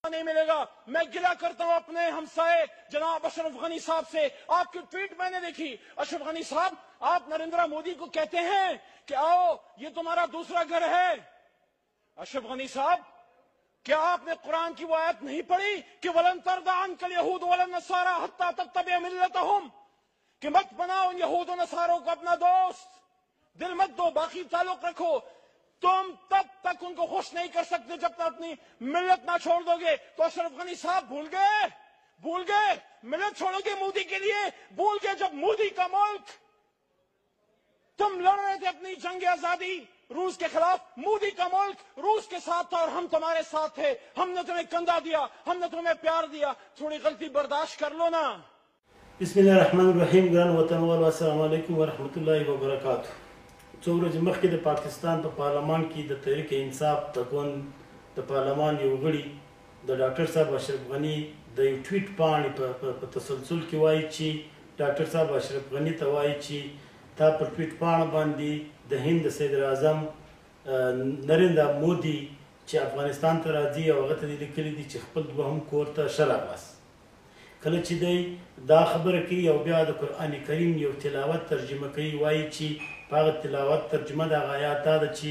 نہیں ملے گا۔ میں گلہ کرتا ہوں اپنے ہمسائے جناب اشرف غنی صاحب سے۔ آپ کی ٹویٹ میں نے دیکھی، اشرف غنی صاحب آپ نریندر مودی کو کہتے ہیں کہ آؤ یہ تمہارا دوسرا گھر ہے۔ اشرف غنی صاحب کیا آپ نے قرآن کی وہ آیت نہیں پڑھی کہ وَلَن تَرْضَ عَنْكَ الْيَهُودُ وَلَا النَّصَارَىٰ حَتَّىٰ تَتَّبِعَ مِلَّتَهُمْ، کہ مت بناؤ ان یہود و نصاروں کو اپنا دوست، دل مت دو، باقی تعلق رکھو، تم تب تک ان کو خوش نہیں کر سکتے جب تک اپنی ملت نہ چھوڑ دو گے۔ تو اشرف غنی صاحب بھول گئے ملت چھوڑو گے مودی کے لیے، بھول گئے جب مودی کا ملک تم لڑ رہے تھے اپنی جنگ آزادی روس کے خلاف، مودی کا ملک روس کے ساتھ تھا اور ہم تمہارے ساتھ تھے، ہم نے تمہیں کندھا دیا، ہم نے تمہیں پیار دیا، تھوڑی غلطی برداشت کر لو نا۔ بسم اللہ الرحمن الرحیم۔ گران وطن والو السلام علیکم ورحمۃ اللہ وبرکاتہ۔ څو ورځې مخکې د پاکستان په پارلمان کې د تحریک انصاف د ګوند د پارلمان یو غړي د ډاکټر صاحب اشرف غني د یو ټویټ پاڼې په تسلسل کې وایي چې ډاکټر صاحب اشرف غني ته وایي چې تا په ټویټ پاڼه باندې د هند د صدر اعظم نریندر مودي چې افغانستان ته راځي او هغه ته لیکلي دي چې خپل دوهم کور ته ښه راغلاست. کله چې دی دا خبره کوي او بیا د قرآن کریم یو تلاوت ترجمه کوي، وایي چې په هغه تلاوت ترجمه د هغه آیات دا ده چې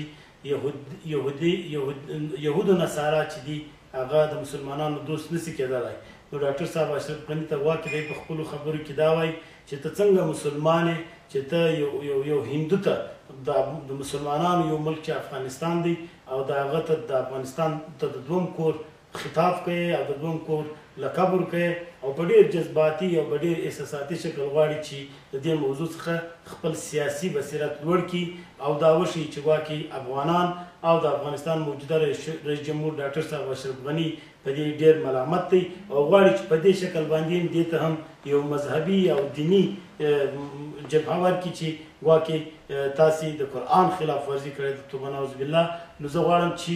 یهود و نصارا چې دي هغه د مسلمانانو دوست نشي کېدلی. نو ډاکټر صاحب اشرف غني ته واکې دی په خپلو خبرو کې دا وایي چې ته څنګه مسلمان یې چې ته یو هندو ته د مسلمانانو یو ملک چې افغانستان دی او د هغه ته د افغانستان ته د دوم کور خطاب کوي او د دوم کور لقب ورکوي او په ډېر جذباتي او په ډېر احساساتي شکل غواړي چې د دې موضوع څخه خپل سیاسي بصیرت لوړ کړي او دا وښیي چې واقعي افغانان او د افغانستان موجوده رئیس جمهور ډاکټر صاحب اشرف غني په دې ډېر ملامت دی او غواړي چې په دې شکل باندې دې ته هم یو مذهبي او دینی جبهه ورکړي چې واقعي تاسې د قرآن خلاف ورزي کړې ده. توبه نعوذ بالله. نو زه غواړم چې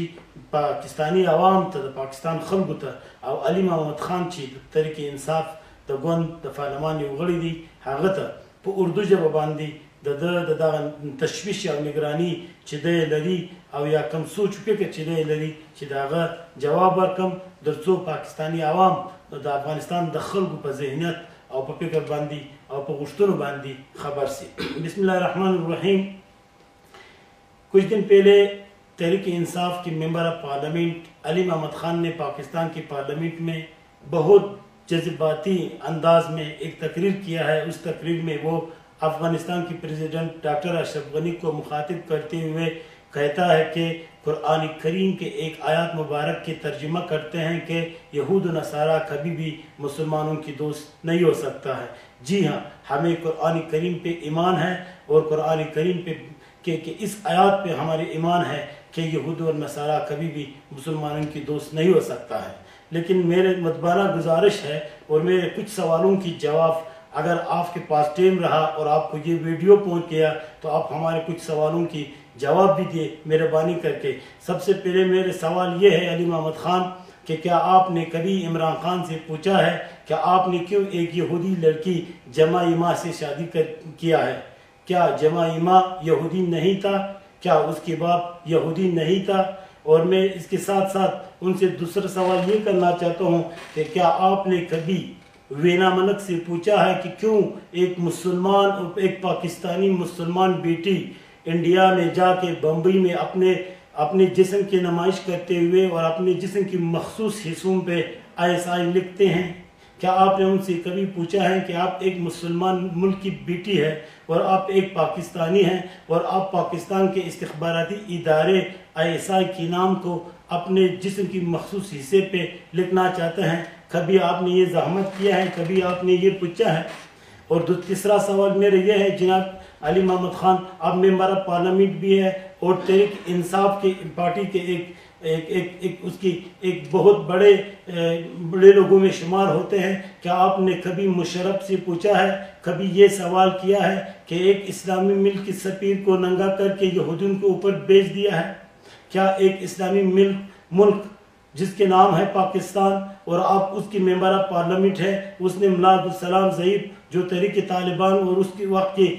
پاکستاني عوام ته د پاکستان خلکو ته او علي محمد خان چې د تحریک انصاف د ګوند د پارلمان یو غړی دی هغه ته په اردو ژبه باندې د دغه تشویش او نگراني چې دی لري او یا کم سوچ فکر چې دی لري چې د هغه جواب ورکړم تر څو پاکستاني عوام د افغانستان د خلکو په ذهنیت او په فکر باندې او په غوښتنو باندې خبر سی. بسم اللہ الرحمن الرحیم. کچھ دن پہلے تحریک انصاف کے ممبر آف پارلیمنٹ علی محمد خان نے پاکستان کی پارلیمنٹ میں بہت جذباتی انداز میں ایک تقریر کیا ہے. اس تقریر میں وہ افغانستان کی پریزیڈنٹ ڈاکٹر اشرف غنی کو مخاطب کرتے ہوئے کہتا ہے کہ قرآن کریم کے ایک آیات مبارک کے ترجمہ کرتے ہیں کہ یہود و نصارہ کبھی بھی مسلمانوں کی دوست نہیں ہو سکتا ہے. جی ہاں، ہمیں قرآن کریم پہ ایمان ہے اور قرآن کریم پہ کہ اس آیات پہ ہمارے ایمان ہے کہ یہود و نصارہ کبھی بھی مسلمانوں کی دوست نہیں ہو سکتا ہے. لیکن میرے مدبانہ گزارش ہے اور میرے کچھ سوالوں کی جواب اگر آپ کے پاس ٹائم رہا اور آپ کو یہ ویڈیو پہنچ گیا تو آپ ہمارے کچھ سوالوں کی جواب بھی دے مہربانی کر کے. سب سے پہلے میرے سوال یہ ہے علی محمد خان کہ کیا آپ نے کبھی عمران خان سے پوچھا ہے کہ آپ نے کیوں ایک یہودی لڑکی جمع ایما سے شادی کیا ہے؟ کیا جمع ایما یہودی نہیں تھا؟ کیا اس کے باپ یہودی نہیں تھا؟ اور میں اس کے ساتھ ساتھ ان سے دوسرا سوال یہ کرنا چاہتا ہوں کہ کیا آپ نے کبھی وینا منک سے پوچھا ہے کہ کیوں ایک مسلمان اور ایک پاکستانی مسلمان بیٹی انڈیا میں جا کے بمبئی میں اپنے جسم کی نمائش کرتے ہوئے اور اپنے جسم کی مخصوص حصوں پہ ISI لکھتے ہیں؟ کیا آپ نے ان سے کبھی پوچھا ہے کہ آپ ایک مسلمان ملک کی بیٹی ہے اور آپ ایک پاکستانی ہیں اور آپ پاکستان کے استخباراتی ادارے ISI کے نام کو اپنے جسم کی مخصوص حصے پہ لکھنا چاہتے ہیں؟ کبھی آپ نے یہ زحمت کیا ہے؟ کبھی آپ نے یہ پوچھا ہے؟ اور تیسرا سوال میرا یہ ہے جناب علی محمد خان، آپ ممبر آف پارلیمنٹ بھی ہے اور تحریک انصاف کی پارٹی کے ایک بہت بڑے لوگوں میں شمار ہوتے ہیں. کیا آپ نے کبھی مشرف سے پوچھا ہے، کبھی یہ سوال کیا ہے کہ ایک اسلامی ملک کے سفیر کو ننگا کر کے یہودیوں کے اوپر بیچ دیا ہے؟ کیا ایک اسلامی ملک جس کے نام ہے پاکستان اور آپ اس کی ممبر آف پارلیمنٹ ہے، اس نے ملاد السلام ظہیر جو تحریک طالبان اور اس کے وقت کے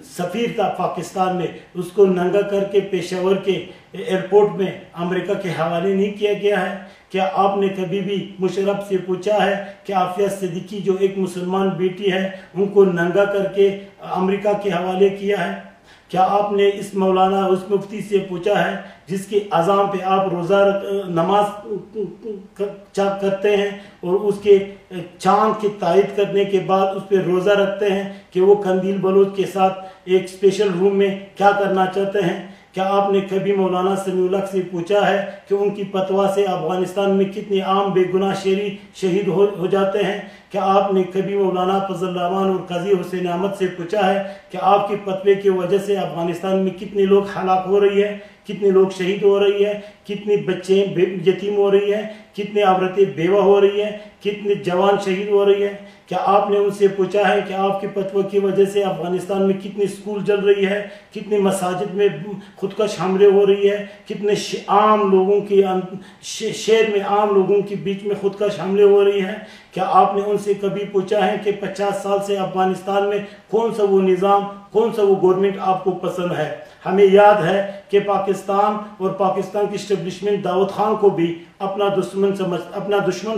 سفیر تھا پاکستان میں، اس کو ننگا کر کے پشاور کے एयरपोर्ट में अमेरिका के हवाले नहीं किया गया है? क्या आपने कभी भी मुशर्रफ से पूछा है कि आफिया सिद्दीकी जो एक मुसलमान बेटी है उनको नंगा करके अमेरिका के हवाले किया है? क्या आपने इस मौलाना उस मुफ्ती से पूछा है जिसके अज़ाम पे आप रोज़ा नमाज करते हैं और उसके चांद की तायद करने के बाद उस पर रोज़ा रखते हैं कि वो कंदील बलोच के साथ एक स्पेशल रूम में क्या करना चाहते हैं? क्या आपने कभी मौलाना समीउल हक से पूछा है कि उनकी फतवा से अफगानिस्तान में कितने आम बेगुनाह शहीद हो जाते हैं? क्या आपने कभी मौलाना फजल रहमान और काजी हुसैन अहमद से पूछा है कि आपके फतवे की वजह से अफगानिस्तान में कितने लोग हलाक हो रही है, कितने लोग शहीद हो रही है, कितने बच्चे यतीम हो रही है, कितने औरतें बेवा हो रही है, कितने जवान शहीद हो रही है? क्या आपने उनसे पूछा है कि आपके फतवे की वजह से अफगानिस्तान में कितनी स्कूल जल रही है, कितनी मसाजिद में खुदकश हमले हो रही है, कितने आम लोगों की शहर में आम लोगों के बीच में खुदकश हमले हो रही है? क्या आपने उनसे कभी पूछा है कि 50 साल से अफगानिस्तान में कौन सा वो निज़ाम, कौन सा वो गवर्नमेंट आपको पसंद है? हमें याद है कि पाकिस्तान और पाकिस्तान की एस्टेब्लिशमेंट दाऊद खान को भी अपना दुश्मन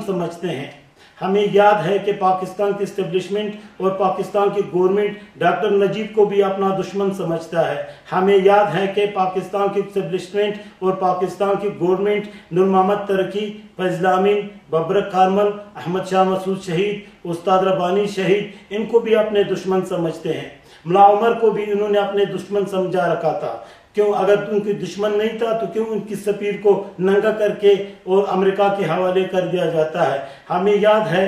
समझते हैं। हमें याद है कि पाकिस्तान की एस्टेब्लिशमेंट और पाकिस्तान की गवर्नमेंट डॉक्टर नजीब को भी अपना दुश्मन समझता है। हमें याद है कि पाकिस्तान की एस्टेब्लिशमेंट और पाकिस्तान की गवर्नमेंट नूर मोहम्मद तरकी, फैज़ल अमीन, बबरक कारमल, अहमद शाह मसूद शहीद, उस्ताद रब्बानी शहीद, इनको भी अपने दुश्मन समझते हैं। मुल्ला उमर को भी इन्होंने अपने दुश्मन समझा रखा था। क्यों? अगर उनकी दुश्मन नहीं था तो क्यों उनकी सफीर को नंगा करके और अमेरिका के हवाले कर दिया जाता है? हमें याद है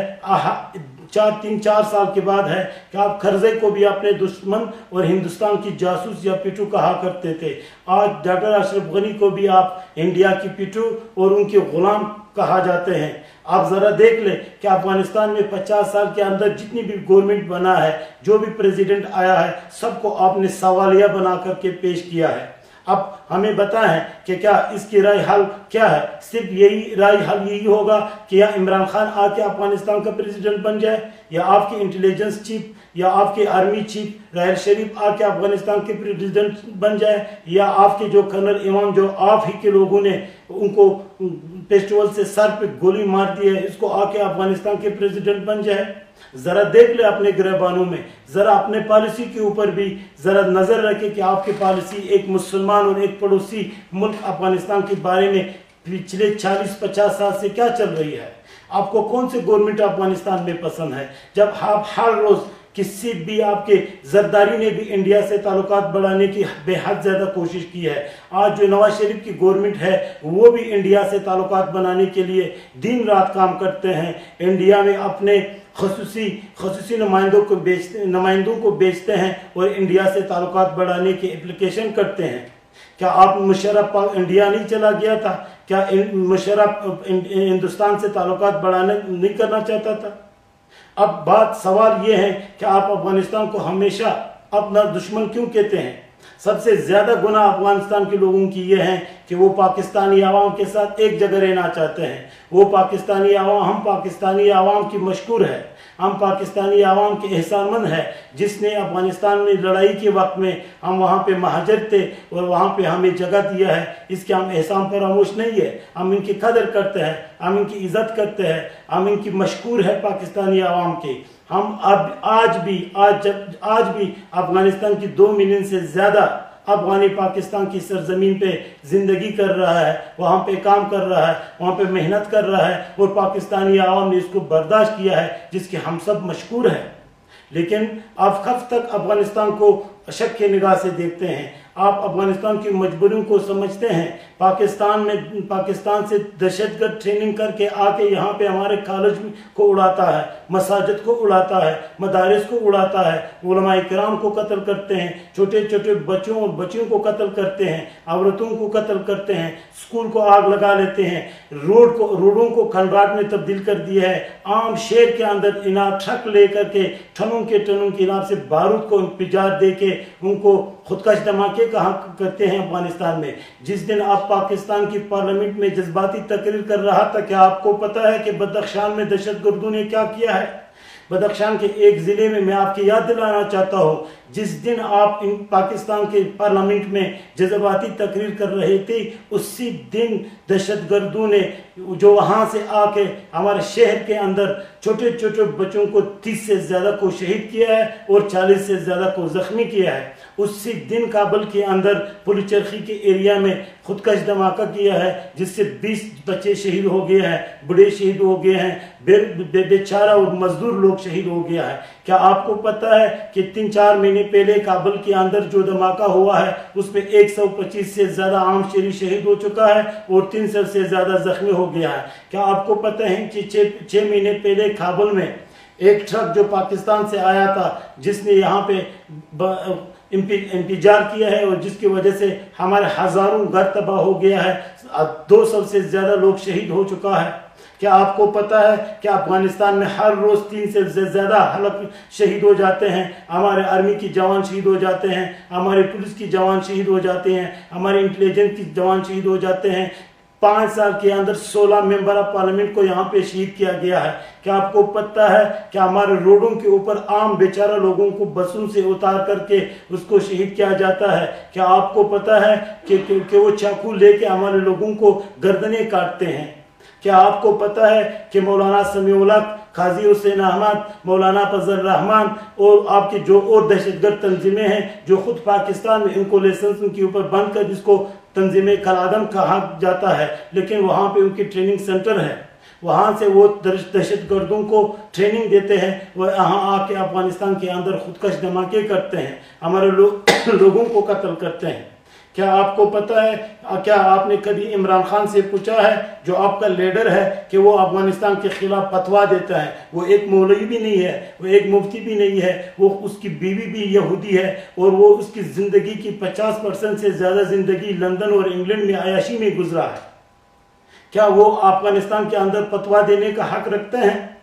3-4 साल के बाद है कि आप खरजे को भी अपने दुश्मन और हिंदुस्तान की जासूस या पिट्ठू कहा करते थे। आज डॉक्टर अशरफ गनी को भी आप इंडिया की पिट्ठू और उनके गुलाम कहा जाते हैं। आप जरा देख ले कि अफगानिस्तान में 50 साल के अंदर जितनी भी गवर्नमेंट बना है, जो भी प्रेसिडेंट आया है, सबको आपने सवालिया बना करके पेश किया है। अब हमें बताएं कि क्या इसकी राय हल क्या है? सिर्फ यही राय हल यही होगा कि या इमरान खान आके अफगानिस्तान का प्रेसिडेंट बन जाए, या आपके इंटेलिजेंस चीफ या आपके आर्मी चीफ राहल शरीफ आके अफगानिस्तान के प्रेसिडेंट बन जाए, या आपके जो कर्नल इमाम जो आप ही के लोगों ने उनको पेस्टोल से सर पे गोली मार दी है, इसको आके अफगानिस्तान के प्रेसिडेंट बन जाए? जरा देख ले अपने गिरबानों में, जरा अपने पॉलिसी के ऊपर भी जरा नजर रखे कि आपकी पॉलिसी एक मुसलमान और एक पड़ोसी मुल्क अफगानिस्तान के बारे में पिछले 40-50 साल से क्या चल रही है। आपको कौन सी गवर्नमेंट अफगानिस्तान में पसंद है? जब आप हर रोज किसी भी आपके जरदारी ने भी इंडिया से ताल्लुकात बढ़ाने की बेहद ज्यादा कोशिश की है। आज जो नवाज शरीफ की गवर्नमेंट है वो भी इंडिया से ताल्लुकात बनाने के लिए दिन रात काम करते हैं। इंडिया में अपने खसूसी नुमाइंदों को बेचते हैं और इंडिया से ताल्लुकात बढ़ाने की एप्लीकेशन करते हैं। क्या आप मुशर्रफ इंडिया नहीं चला गया था? क्या मुशर्रफ हिंदुस्तान से ताल्लुकात बढ़ाने नहीं करना चाहता था? अब सवाल ये है कि आप अफगानिस्तान को हमेशा अपना दुश्मन क्यों कहते हैं? सबसे ज्यादा गुनाह अफगानिस्तान के लोगों की ये है कि वो पाकिस्तानी आवाम के साथ एक जगह रहना चाहते हैं। वो पाकिस्तानी आवाम, हम पाकिस्तानी आवाम की मशकूर है, हम पाकिस्तानी आवाम के एहसानमंद है, जिसने अफगानिस्तान में लड़ाई के वक्त में हम वहाँ पे महाजर थे और वहाँ पे हमें जगह दिया है। इसके हम एहसान फरामोश नहीं है, हम इनकी कदर करते हैं, हम इनकी इज्जत करते हैं, हम इनकी मशकूर है पाकिस्तानी आवाम के। हम अब आज भी अफगानिस्तान की 2 मिलियन से ज्यादा अफगानी पाकिस्तान की सरजमीन पे जिंदगी कर रहा है, वहाँ पे काम कर रहा है, वहाँ पे मेहनत कर रहा है और पाकिस्तानी आवाम ने इसको बर्दाश्त किया है, जिसके हम सब मशकूर हैं। लेकिन आप कब तक अफगानिस्तान को शक की निगाह से देखते हैं? आप अफगानिस्तान की मजबूरियों को समझते हैं? पाकिस्तान से दहशतगर्द ट्रेनिंग करके आके यहाँ पे हमारे कॉलेज को उड़ाता है, मसाजिद को उड़ाता है, मदारिस को उड़ाता है, उलमाए किराम को कत्ल करते हैं, छोटे छोटे बच्चों और बच्चियों को कत्ल करते हैं, औरतों को कत्ल करते हैं, स्कूल को आग लगा लेते हैं, रोडों को खंडाट में तब्दील कर दिया है। आम शहर के अंदर इनार ट्रक लेकर के टनों के इनार से बारूद को इंतजार दे के उनको खुदकश धमाके कहा करते हैं अफगानिस्तान में। जिस दिन आप पाकिस्तान की पार्लियामेंट में जज्बाती तकरीर कर रहा था, क्या आपको पता है कि बदख्शान में दहशतगर्दों ने क्या किया है? बदख्शान के एक जिले में मैं आपकी याद दिलाना चाहता हूँ जिस दिन आप पाकिस्तान के पार्लियामेंट में जज्बाती तकरीर कर रहे थे, उसी दिन दहशतगर्दों ने जो वहां से आके हमारे शहर के अंदर छोटे छोटे बच्चों को 30 से ज्यादा को शहीद किया है और 40 से ज्यादा को जख्मी किया है। उसी दिन काबुल के अंदर पुलचरखी के एरिया में खुदकश धमाका किया है, जिससे 20 बच्चे शहीद हो गए हैं, बूढ़े शहीद हो गए हैं, बेचारा और मजदूर लोग शहीद हो गया है। क्या आपको पता है कि 3-4 महीने पहले काबुल के अंदर जो धमाका हुआ है उसमें 125 से ज्यादा आम शहरी शहीद हो चुका है और 300 से ज्यादा जख्मी हो गया है। क्या आपको पता है कि 6 महीने पहले काबुल में एक ट्रक जो पाकिस्तान से आया था, जिसने यहाँ पे इंतजार किया है और जिसकी वजह से हमारे हजारों घर तबाह हो गया है, 200 से ज्यादा लोग शहीद हो चुका है। क्या आपको पता है कि अफगानिस्तान में हर रोज 3 से ज्यादा हलक शहीद हो जाते हैं, हमारे आर्मी की जवान शहीद हो जाते हैं, हमारे पुलिस की जवान शहीद हो जाते हैं, हमारे इंटेलिजेंस की जवान शहीद हो जाते हैं। 5 साल के अंदर 16 मेंबर ऑफ पार्लियामेंट को यहाँ पे शहीद किया गया है। क्या आपको पता है कि हमारे रोडों के ऊपर आम बेचारा लोगों को बसों से उतार करके उसको शहीद किया जाता है? क्या आपको पता है कि वो चाकू लेके हमारे लोगों को गर्दनें काटते हैं? क्या आपको पता है कि मौलाना समीउल हक, काजी हुसैन अहमद, मौलाना फजल रहमान और आपके जो और दहशतगर्द तंजीमें हैं जो खुद पाकिस्तान में इनको लाइसेंस उनके ऊपर बंद कर जिसको तंजीम कलादम कहा जाता है, लेकिन वहां पे उनकी ट्रेनिंग सेंटर है, वहां से वो दहशतगर्दों को ट्रेनिंग देते हैं, वो यहाँ आके अफगानिस्तान के अंदर खुदकश धमाके करते हैं, हमारे लोगों को कत्ल करते हैं। क्या आपको पता है, क्या आपने कभी इमरान खान से पूछा है जो आपका लीडर है कि वो अफगानिस्तान के खिलाफ फतवा देता है? वो एक मौलवी भी नहीं है, वो एक मुफ्ती भी नहीं है, वो उसकी बीवी भी यहूदी है और वो उसकी जिंदगी की 50% से ज्यादा जिंदगी लंदन और इंग्लैंड में अयाशी में गुजरा है। क्या वो अफगानिस्तान के अंदर फतवा देने का हक रखते हैं?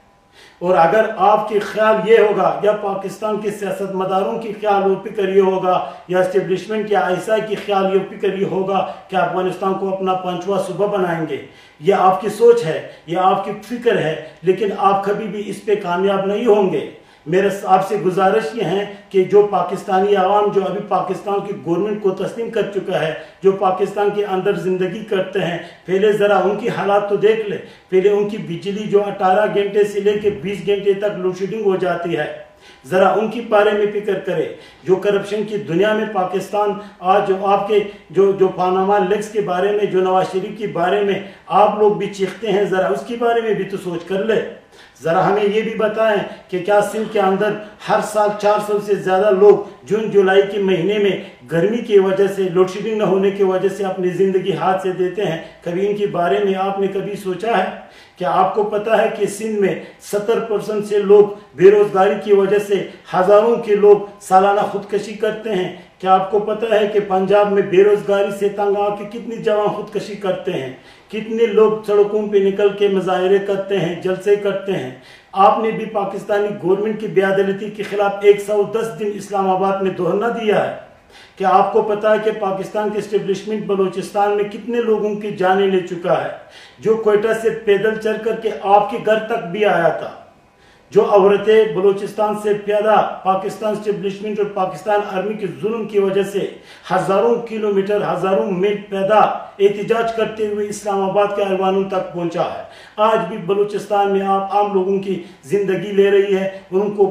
और अगर आपके ख्याल ये होगा या पाकिस्तान के सियासतमदारों की ख्याल और फिक्र ये होगा या एस्टेब्लिशमेंट या ऐसा की ख्याल ये फिक्र ये होगा कि अफगानिस्तान को अपना 5वां सूबा बनाएंगे, ये आपकी सोच है, ये आपकी फिक्र है, लेकिन आप कभी भी इस पे कामयाब नहीं होंगे। मेरे आपसे गुजारिश ये है कि जो पाकिस्तानी आवाम जो अभी पाकिस्तान की गवर्नमेंट को तस्लीम कर चुका है, जो पाकिस्तान के अंदर जिंदगी करते हैं, पहले जरा उनकी हालात तो देख ले। पहले उनकी बिजली जो 18 घंटे से लेकर 20 घंटे तक लोड शेडिंग हो जाती है, जरा उनकी बारे में फिक्र करे। जो करप्शन की दुनिया में पाकिस्तान आज जो आपके जो पानामा लेक्स के बारे में, जो नवाज शरीफ के बारे में आप लोग भी चीखते हैं, जरा उसके बारे में भी तो सोच कर ले। जरा हमें ये भी बताएं कि क्या सिंध के अंदर हर साल 400 से ज्यादा लोग जून जुलाई के महीने में गर्मी की वजह से, लोड शेडिंग न होने की वजह से अपनी जिंदगी हाथ से देते हैं? कभी इनके बारे में आपने कभी सोचा है? क्या आपको पता है कि सिंध में 70% से लोग बेरोजगारी की वजह से हजारों के लोग सालाना खुदकशी करते हैं? क्या आपको पता है कि पंजाब में बेरोजगारी से तंग आके कितने जवान खुदकशी करते हैं? कितने लोग सड़कों पे निकल के मुजाहरे करते हैं, जलसे करते हैं? आपने भी पाकिस्तानी गवर्नमेंट की बेअदलती के खिलाफ 110 दिन इस्लामाबाद में धरना दिया है। क्या आपको पता है कि पाकिस्तान के एस्टेब्लिशमेंट बलूचिस्तान में कितने लोगों की जानें ले चुका है? जो क्वेटा से पैदल चल करके आपके घर तक भी आया था, जो औरतें बलूचिस्तान से प्यादा पाकिस्तान एस्टेब्लिशमेंट और पाकिस्तान आर्मी के जुल्म की वजह से हजारों किलोमीटर, हजारों मील पैदा एहतजाज करते हुए इस्लामाबाद के ऐवानों तक पहुंचा है। आज भी बलूचिस्तान में आप आम लोगों की जिंदगी ले रही है, उनको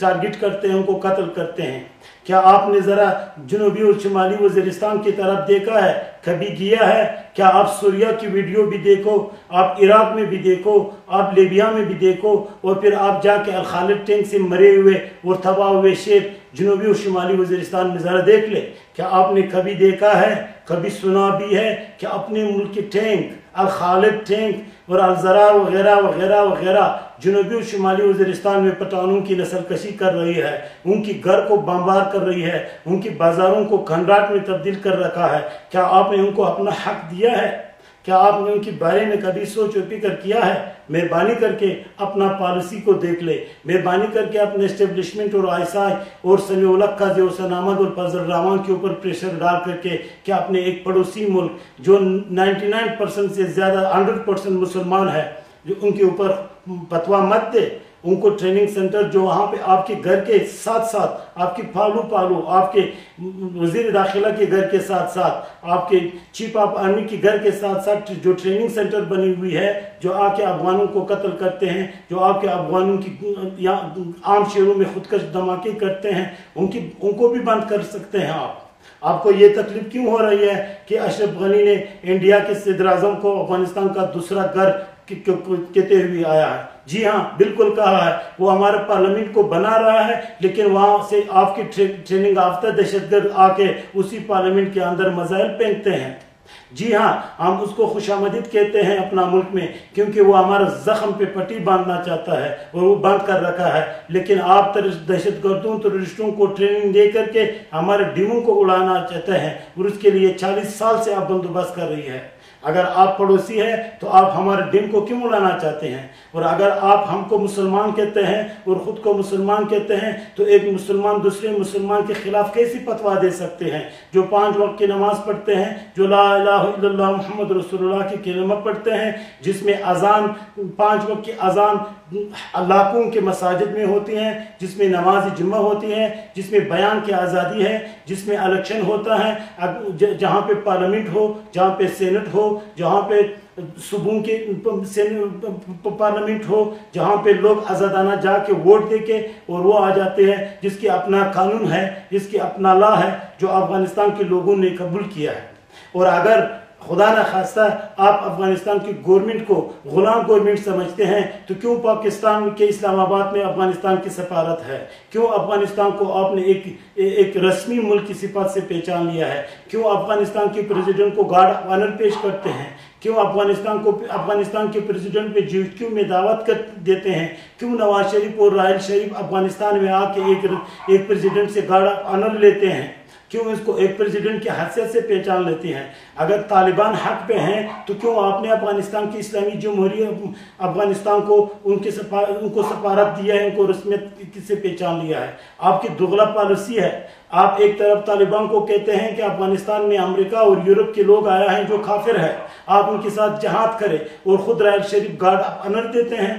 टारगेट करते हैं, उनको कत्ल करते हैं। क्या आपने जरा जनूबी और शुमाली वजीरिस्तान की तरफ देखा है? कभी किया है? क्या आप सूरिया की वीडियो भी देखो, आप इराक में भी देखो, आप लीबिया में भी देखो, और फिर आप जाके अल खालिद टैंक से मरे हुए और तबाह हुए शेर जनूबी और शुमाली वजीरिस्तान में जरा देख ले। क्या आपने कभी देखा है, कभी सुना भी है कि अपने मुल्क के टैंक, अल खालिद टैंक और अल जरा वगैरह वगैरह वगैरह जनूबी और शुमाली वजीरिस्तान में पठानों की नस्ल कशी कर रही है, उनकी घर को बमबार कर रही है, उनकी बाजारों को खंडाट में तब्दील कर रखा है? क्या आपने उनको अपना हक दिया है? क्या आपने उनके बारे में कभी सोच और फिक्र किया है? मेहरबानी करके अपना पॉलिसी को देख ले, मेहरबानी करके अपने एस्टेब्लिशमेंट और आईएसआई और समीउल हक, काजी हुसैन अहमद और फजल रहमान के ऊपर प्रेशर डाल करके क्या अपने एक पड़ोसी मुल्क जो 99% से ज्यादा 100% मुसलमान है, जो उनके ऊपर फतवा मत दे, उनको ट्रेनिंग सेंटर जो वहाँ पे आपके घर के साथ साथ, आपकी पालू पालू, आपके वजीर दाखिला के घर के साथ साथ, आपके चीफ ऑफ आर्मी के घर के साथ साथ जो ट्रेनिंग सेंटर बनी हुई है, जो आके अफगानों को कत्ल करते हैं, जो आपके अफगानों की आम शहरों में खुदकश धमाके करते हैं, उनको भी बंद कर सकते हैं आप। आपको ये तकलीफ क्यों हो रही है कि अशरफ गनी ने इंडिया के सदर आज़म को अफगानिस्तान का दूसरा घर कहते हुए आया है? जी हाँ, बिल्कुल कहा है। वो हमारे पार्लियामेंट को बना रहा है, लेकिन वहां से आपकी ट्रेनिंग याफ्ता दहशतगर्द आके उसी पार्लियामेंट के अंदर मजाइल फेंकते हैं। जी हाँ, हम उसको खुशामदीद कहते हैं अपना मुल्क में, क्योंकि वो हमारा जख्म पे पट्टी बांधना चाहता है और वो बांध कर रखा है। लेकिन आप दहशतगर्दों, टेररिस्टों को ट्रेनिंग दे करके हमारे ड्रीमों को उड़ाना चाहते हैं, और उसके लिए 40 साल से आप बंदोबस्त कर रही है। अगर आप पड़ोसी है तो आप हमारे दिन को क्यों उड़ाना चाहते हैं? और अगर आप हमको मुसलमान कहते हैं और खुद को मुसलमान कहते हैं, तो एक मुसलमान दूसरे मुसलमान के खिलाफ कैसी फतवा दे सकते हैं? जो 5 वक्त की नमाज पढ़ते हैं, जो ला इलाहा इल्लल्लाह मुहम्मद रसूलुल्लाह की कलिमा पढ़ते हैं, जिसमें अजान 5 वक्त की अजान लाखों के मसाजिद में होती हैं, जिसमें नमाज जुम्मा होती है, जिसमें बयान की आज़ादी है, जिसमें इलेक्शन होता है, जहाँ पे पार्लियामेंट हो, जहाँ पे सेनेट हो, जहाँ पे सुबह के पार्लियामेंट हो, जहाँ पे लोग आज़ादाना जाके वोट देके और वो आ जाते हैं, जिसकी अपना कानून है, जिसकी अपना लॉ है, जो अफगानिस्तान के लोगों ने कबूल किया है। और अगर खुदा न खास्ता आप अफगानिस्तान की गवर्नमेंट को गुलाम गवर्नमेंट समझते हैं, तो क्यों पाकिस्तान के इस्लामाबाद में अफगानिस्तान की सफारत है? क्यों अफगानिस्तान को आपने एक रस्मी मुल्क की सिफत से पहचान लिया है? क्यों अफगानिस्तान के प्रेसिडेंट को गार्ड ऑफ ऑनर पेश करते हैं? क्यों अफगानिस्तान के प्रेसिडेंट पे GQ में दावत कर देते हैं? क्यों नवाज शरीफ और राहल शरीफ अफगानिस्तान में आके एक प्रेसिडेंट से गार्ड ऑफ ऑनर लेते हैं? क्यों इसको एक प्रेसिडेंट की हैसियत से पहचान लेते हैं? अगर तालिबान हक पे हैं, तो क्यों आपने अफगानिस्तान की इस्लामी जमहूरियत अफगानिस्तान को उनको सफारत दिया है, उनको रस्मियत से पहचान लिया है? आपकी दुगला पॉलिसी है। आप एक तरफ तालिबान को कहते हैं कि अफगानिस्तान में अमेरिका और यूरोप के लोग आए हैं जो काफिर है, आप उनके साथ जहाद करें, और खुद राहल शरीफ गार्ड ऑफ ऑनर देते हैं।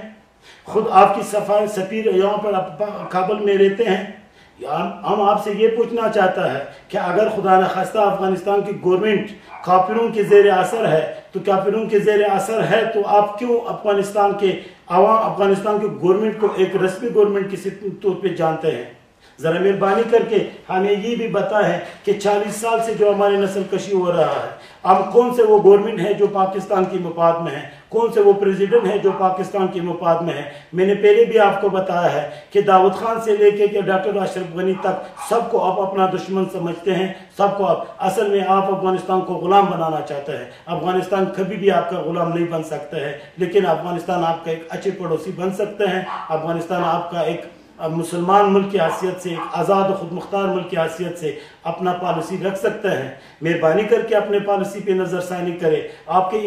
खुद आपकी सफीर यहाँ पर काबुल में रहते हैं। हम आपसे ये पूछना चाहता है कि अगर खुदा न खास्ता अफगानिस्तान की गवर्नमेंट काफिरों के जेर असर है, तो काफिरों के जेर असर है, तो आप क्यों अफगानिस्तान के अफगानिस्तान की गवर्नमेंट को एक रस्मी गवर्नमेंट के तौर पे जानते हैं? जरा मेहरबानी करके हमें ये भी बता है कि 40 साल से जो हमारी नस्ल कशी हो रहा है, अब कौन से वो गवर्नमेंट है जो पाकिस्तान की मफाद में है? कौन से वो प्रेसिडेंट है जो पाकिस्तान की मफाद में है? मैंने पहले भी आपको बताया है कि दाऊद खान से लेके कि डॉक्टर अशरफ गनी तक सबको आप अपना दुश्मन समझते हैं, सबको आप असल में आप अफगानिस्तान को गुलाम बनाना चाहते हैं। अफगानिस्तान कभी भी आपका गुलाम नहीं बन सकता है, लेकिन अफगानिस्तान आपका एक अच्छे पड़ोसी बन सकते हैं। अफगानिस्तान आपका एक मुसलमान मुल्क की हैसियत से, एक आज़ाद खुद मुख्तार मुल्क की हैसियत से अपना पॉलिसी रख सकते हैं। मेहरबानी करके अपने पॉलिसी पे नजरसानी करें। आपके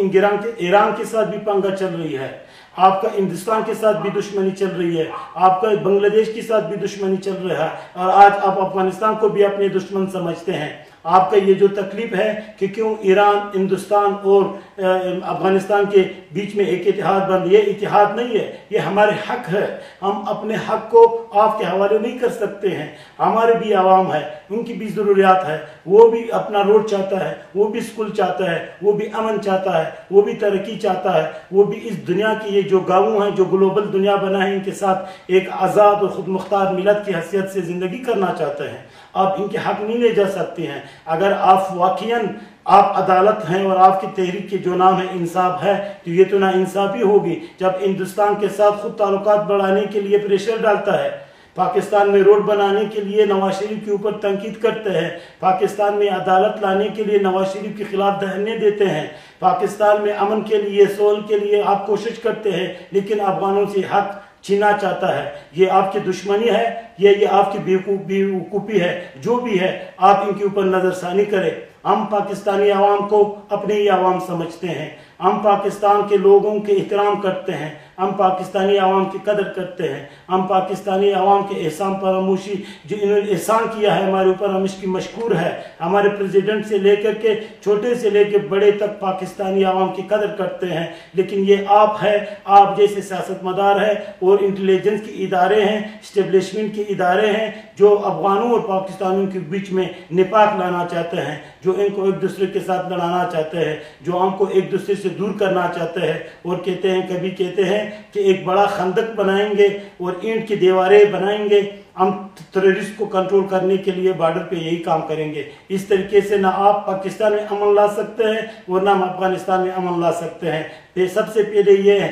ईरान के साथ भी पंगा चल रही है, आपका हिंदुस्तान के साथ भी दुश्मनी चल रही है, आपका बांग्लादेश के साथ भी दुश्मनी चल रहा है, और आज आप अफगानिस्तान को भी अपने दुश्मन समझते हैं। आपका ये जो तकलीफ है कि क्यों ईरान, हिंदुस्तान और अफगानिस्तान के बीच में एक इतिहाद बन, ये इतिहाद नहीं है, ये हमारे हक है। हम अपने हक को आपके हवाले नहीं कर सकते हैं। हमारे भी आवाम है, उनकी भी जरूरियात है, वो भी अपना रोड चाहता है, वो भी स्कूल चाहता है, वो भी अमन चाहता है, वो भी तरक्की चाहता है, वो भी इस दुनिया की ये जो गाँव हैं, जो ग्लोबल दुनिया बना है, इनके साथ एक आज़ाद और खुद मुख्तार मिलत की हैसियत से जिंदगी करना चाहते हैं। आप इनके हक नहीं ले जा सकते हैं। अगर आप वाकईन आप अदालत हैं और आपकी तहरीक के जो नाम है इंसाफ है, तो ये तो ना इंसाफी होगी जब हिंदुस्तान के साथ खुद ताल्लुकात बढ़ाने के लिए प्रेशर डालता है, पाकिस्तान में रोड बनाने के लिए नवाज शरीफ के ऊपर तनकीद करते हैं, पाकिस्तान में अदालत लाने के लिए नवाज शरीफ के खिलाफ धरने देते हैं, पाकिस्तान में अमन के लिए, सोल के लिए आप कोशिश करते हैं, लेकिन अफगानों से हक छीना चाहता है। ये आपकी दुश्मनी है, ये आपकी बेवकूफ़ी है। जो भी है आप इनके ऊपर नजरसानी करें। हम पाकिस्तानी आवाम को अपने ही आवाम समझते हैं, हम पाकिस्तान के लोगों के एहतराम करते हैं, हम पाकिस्तानी आवाम की कदर करते हैं, हम पाकिस्तानी आवाम के एहसान फरामोशी जो इन्होंने एहसान किया है हमारे ऊपर, हम इसकी मशकूर है। हमारे प्रेसिडेंट से लेकर के छोटे से लेकर बड़े तक पाकिस्तानी आवाम की कदर करते हैं। लेकिन ये आप है, आप जैसे सियासतमदार है और इंटेलिजेंस के इदारे हैं, स्टेब्लिशमेंट के इदारे हैं जो अफगानों और पाकिस्तानियों के बीच में निपाक लाना चाहते हैं, जो इनको एक दूसरे के साथ लड़ाना चाहते हैं, जो हमको एक दूसरे से दूर करना चाहते हैं और कहते हैं, कभी कहते हैं कि एक बड़ा खंदक बनाएंगे और ईंट की दीवारें बनाएंगे, हम टेररिस्ट को कंट्रोल करने के लिए बॉर्डर पे यही काम करेंगे। इस तरीके से ना आप पाकिस्तान में अमन ला सकते हैं और ना हम अफगानिस्तान में अमन ला सकते हैं। सबसे पहले ये है,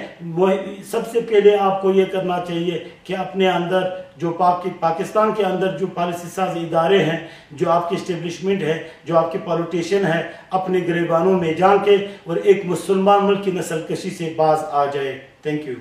सबसे पहले आपको ये करना चाहिए कि अपने अंदर जो पाकिस्तान के अंदर जो पॉलिसी साज इदारे हैं, जो आपकी इस्टेब्लिशमेंट है, जो आपके पॉलिटिशियन है, अपने गिरेबानों में जाके और एक मुसलमान मुल्क की नस्ल कशी से बाज आ जाए। Thank you.